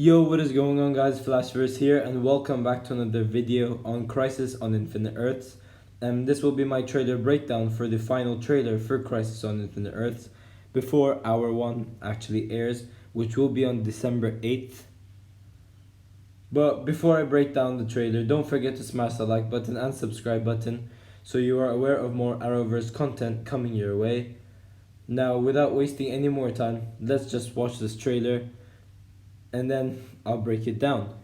Yo, what is going on, guys? Flashverse here, and welcome back to another video on Crisis on Infinite Earths. This will be my trailer breakdown for the final trailer for Crisis on Infinite Earths before Hour 1 actually airs, which will be on December 8th. But before I break down the trailer, don't forget to smash the like button and subscribe button so you are aware of more Arrowverse content coming your way. Now, without wasting any more time, let's just watch this trailer and then I'll break it down.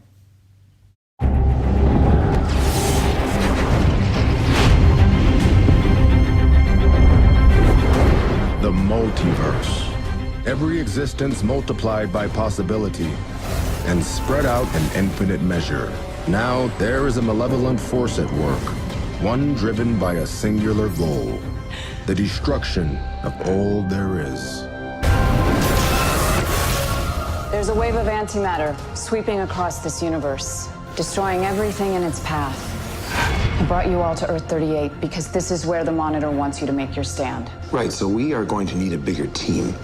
The multiverse. Every existence multiplied by possibility and spread out in infinite measure. Now there is a malevolent force at work, one driven by a singular goal, the destruction of all there is. There's a wave of antimatter sweeping across this universe, destroying everything in its path. I brought you all to Earth 38 because this is where the Monitor wants you to make your stand. Right, so we are going to need a bigger team.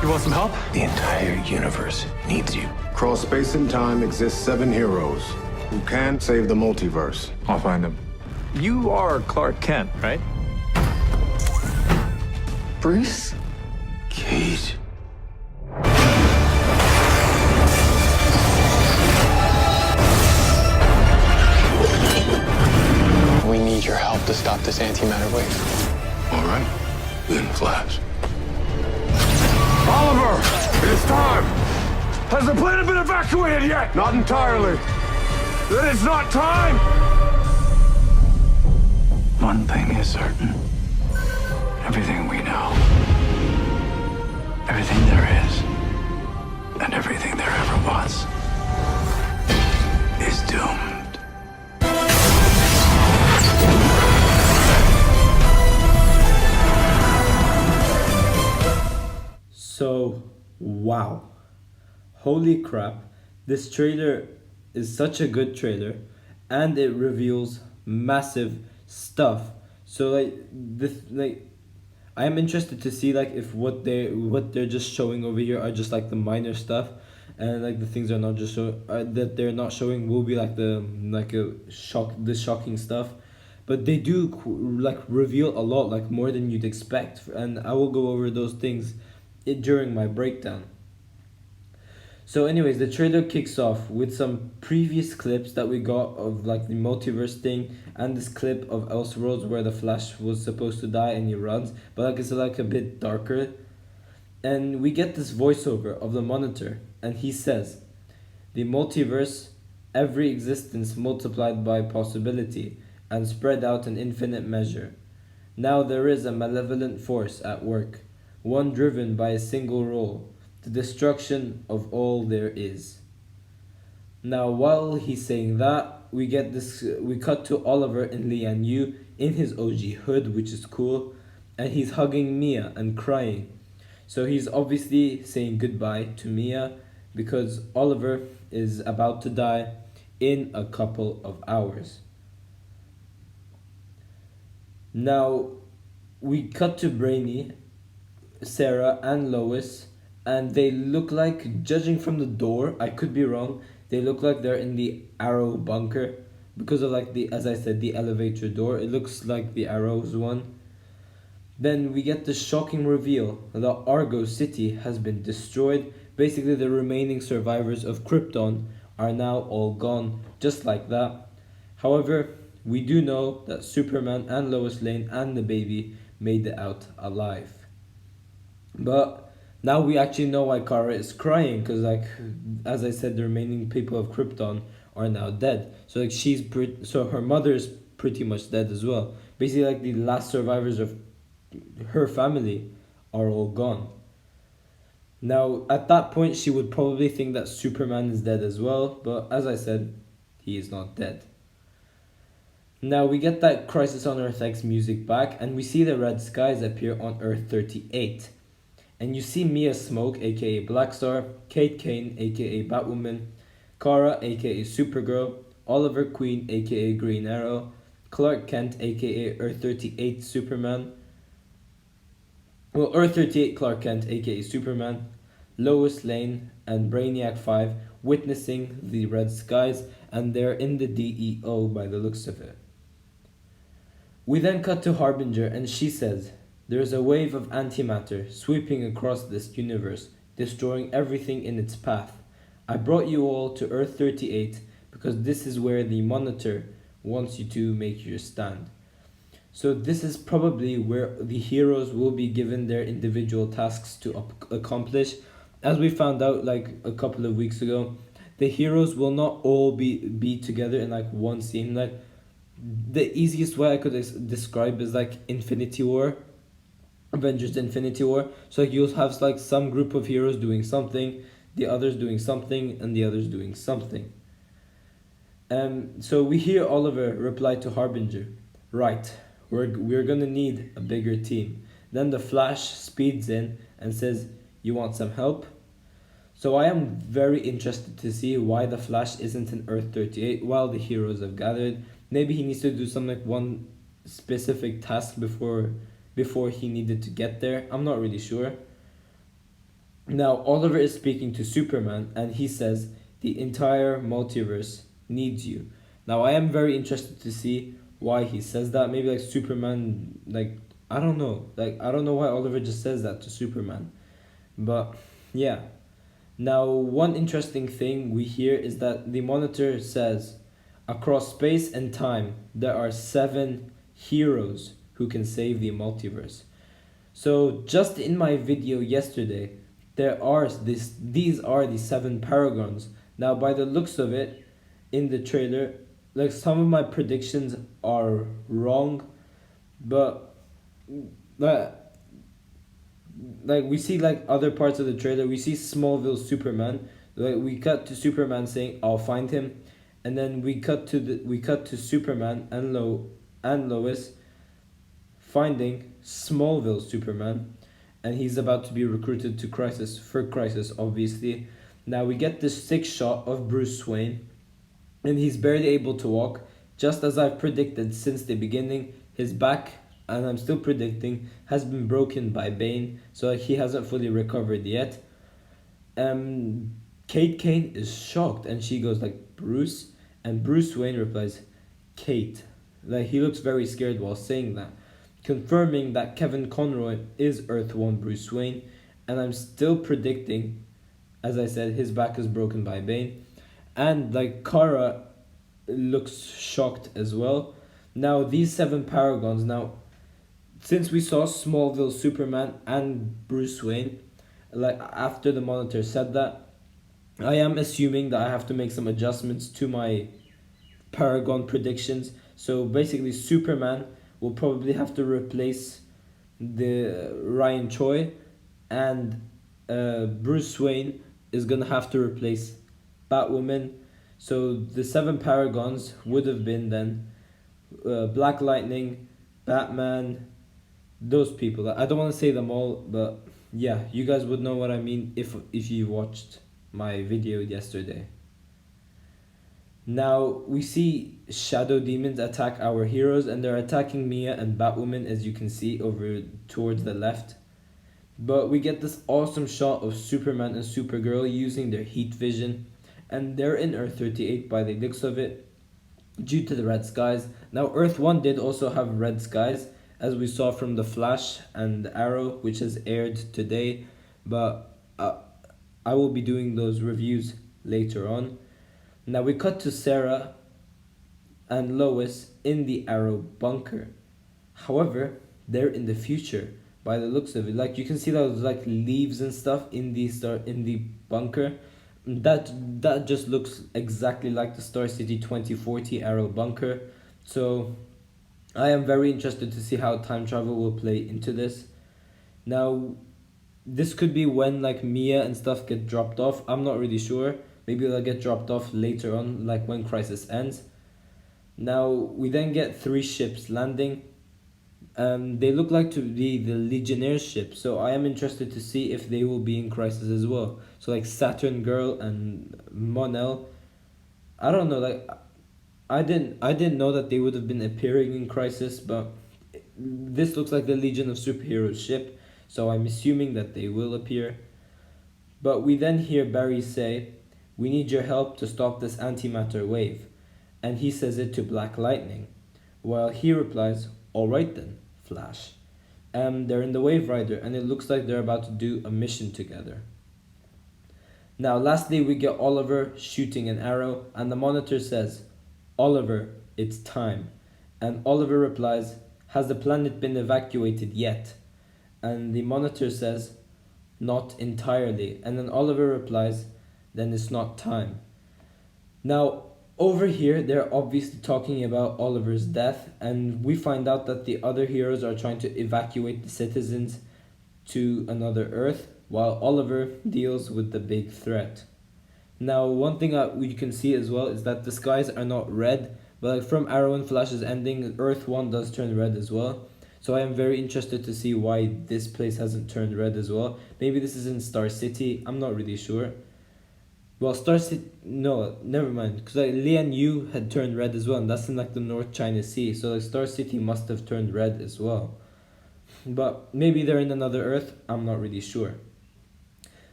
You want some help? The entire universe needs you. Across space and time exist 7 heroes who can save the multiverse. I'll find them. You are Clark Kent, right? Bruce? Kate. We need your help to stop this antimatter wave. All right, then Flash. Oliver! It is time! Has the planet been evacuated yet? Not entirely. Then it's not time! One thing is certain. Everything we know, everything there is, and everything there ever was, is doomed. So, wow. Holy crap. This trailer is such a good trailer and it reveals massive stuff. So I am interested to see if what they're just showing over here are just the minor stuff, and the things are not just that they're not showing will be the shocking stuff. But they do reveal a lot, more than you'd expect, and I will go over those things during my breakdown. So anyways, the trailer kicks off with some previous clips that we got of the multiverse thing, and this clip of Elseworlds where the Flash was supposed to die and he runs, but it's a bit darker. And we get this voiceover of the Monitor, and he says, "The multiverse, every existence multiplied by possibility and spread out in infinite measure. Now there is a malevolent force at work, one driven by a single role, the destruction of all there is." Now, while he's saying that, we cut to Oliver and Lian Yu in his OG hood, which is cool, and he's hugging Mia and crying. So he's obviously saying goodbye to Mia because Oliver is about to die in a couple of hours. Now, we cut to Brainy, Sarah, and Lois, and they look like, judging from the door, I could be wrong, they look like they're in the Arrow bunker because of as I said, the elevator door. It looks like the Arrow's one. Then we get the shocking reveal that Argo City has been destroyed. Basically, the remaining survivors of Krypton are now all gone, just like that. However, we do know that Superman and Lois Lane and the baby made it out alive. But now we actually know why Kara is crying, because as I said, the remaining people of Krypton are now dead. So so her mother is pretty much dead as well. Basically, the last survivors of her family are all gone. Now at that point she would probably think that Superman is dead as well, but as I said, he is not dead. Now we get that Crisis on Earth X music back, and we see the red skies appear on Earth 38. And you see Mia Smoke, aka Blackstar, Kate Kane, aka Batwoman, Kara, aka Supergirl, Oliver Queen, aka Green Arrow, Clark Kent, aka Earth 38 Superman, Earth 38 Clark Kent, aka Superman, Lois Lane, and Brainiac 5 witnessing the red skies, and they're in the DEO by the looks of it. We then cut to Harbinger, and she says, "There is a wave of antimatter sweeping across this universe, destroying everything in its path. I brought you all to Earth 38 because this is where the Monitor wants you to make your stand." So this is probably where the heroes will be given their individual tasks to accomplish. As we found out like a couple of weeks ago, the heroes will not all be together in like one scene. Like the easiest way I could describe is like Infinity War, Avengers Infinity War. So like you'll have like some group of heroes doing something, the others doing something, and the others doing something. So we hear Oliver reply to Harbinger, "Right, we're gonna need a bigger team." Then the Flash speeds in and says, "You want some help?" So I am very interested to see why the Flash isn't in Earth 38 while the heroes have gathered. Maybe he needs to do some like one specific task before he needed to get there. I'm not really sure. Now Oliver is speaking to Superman and he says, "The entire multiverse needs you." Now I am very interested to see why he says that. Maybe like Superman, like I don't know. Like I don't know why Oliver just says that to Superman. But yeah. Now one interesting thing we hear is that the Monitor says, "Across space and time, there are 7 heroes who can save the multiverse." So just in my video yesterday, these are the 7 paragons. Now by the looks of it, in the trailer, like some of my predictions are wrong, but like we see like other parts of the trailer, we see Smallville Superman. Like we cut to Superman saying, "I'll find him," and then we cut to Superman and Lois finding Smallville Superman, and he's about to be recruited to Crisis obviously. Now we get this 6 shot of Bruce Wayne, and he's barely able to walk, just as I've predicted since the beginning. His back, and I'm still predicting, has been broken by Bane, so he hasn't fully recovered yet. Kate Kane is shocked, and she goes like, "Bruce?" And Bruce Wayne replies, "Kate." Like he looks very scared while saying that, confirming that Kevin Conroy is Earth 1 Bruce Wayne, and I'm still predicting, as I said, his back is broken by Bane. And like Kara looks shocked as well. Now these 7 paragons, now since we saw Smallville Superman and Bruce Wayne, like after the Monitor said that, I am assuming that I have to make some adjustments to my paragon predictions. So basically Superman will probably have to replace the Ryan Choi, and Bruce Wayne is gonna have to replace Batwoman. So the 7 paragons would have been then Black Lightning, Batman, those people. I don't want to say them all, but yeah, you guys would know what I mean if you watched my video yesterday. Now we see shadow demons attack our heroes, and they're attacking Mia and Batwoman, as you can see over towards the left. But we get this awesome shot of Superman and Supergirl using their heat vision, and they're in Earth 38 by the looks of it, due to the red skies. Now Earth 1 did also have red skies, as we saw from The Flash and Arrow, which has aired today, but I will be doing those reviews later on. Now we cut to Sarah and Lois in the Arrow bunker. However, they're in the future by the looks of it. Like you can see those like leaves and stuff in the bunker. That just looks exactly like the Star City 2040 Arrow bunker. So I am very interested to see how time travel will play into this. Now this could be when like Mia and stuff get dropped off. I'm not really sure. Maybe they'll get dropped off later on, like when Crisis ends. Now we then get 3 ships landing. They look like to be the Legionnaire ship, so I am interested to see if they will be in Crisis as well. So like Saturn Girl and Mon-El. I don't know, like I didn't know that they would have been appearing in Crisis, but this looks like the Legion of Superheroes ship, so I'm assuming that they will appear. But we then hear Barry say, "We need your help to stop this antimatter wave." And he says it to Black Lightning. While he replies, "Alright then, Flash." They're in the Wave Rider and it looks like they're about to do a mission together. Now lastly we get Oliver shooting an arrow and the Monitor says, "Oliver, it's time." And Oliver replies, "Has the planet been evacuated yet?" And the Monitor says, "Not entirely." And then Oliver replies, "Then it's not time." Now over here they're obviously talking about Oliver's death, and we find out that the other heroes are trying to evacuate the citizens to another Earth while Oliver deals with the big threat. Now one thing that we can see as well is that the skies are not red, but like from Arrow and Flash's ending, Earth 1 does turn red as well. So I am very interested to see why this place hasn't turned red as well. Maybe this is in Star City, I'm not really sure. Well, Star City, no, never mind, because like Lian Yu had turned red as well, and that's in like the North China Sea, so like Star City must have turned red as well. But maybe they're in another Earth, I'm not really sure.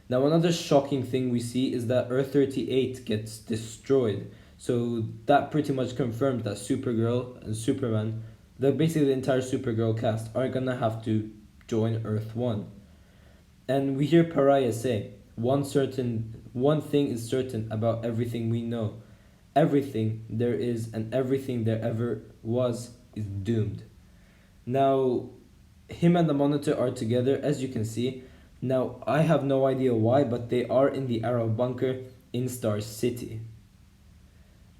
Now another shocking thing we see is that Earth 38 gets destroyed, so that pretty much confirms that Supergirl and Superman, basically the entire Supergirl cast, are gonna have to join Earth 1. And we hear Pariah say, one thing is certain about everything we know. Everything there is and everything there ever was is doomed." Now, him and the Monitor are together, as you can see. Now, I have no idea why, but they are in the Arrow bunker in Star City.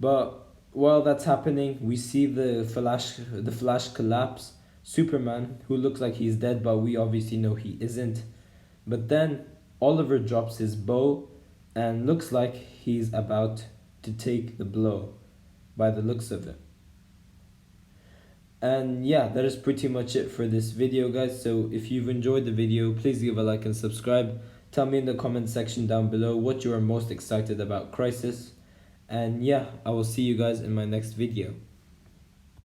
But while that's happening, we see the Flash collapse. Superman, who looks like he's dead, but we obviously know he isn't. But then Oliver drops his bow and looks like he's about to take the blow by the looks of it. And yeah, that is pretty much it for this video, guys. So if you've enjoyed the video, please give a like and subscribe. Tell me in the comment section down below what you are most excited about Crisis. And yeah, I will see you guys in my next video.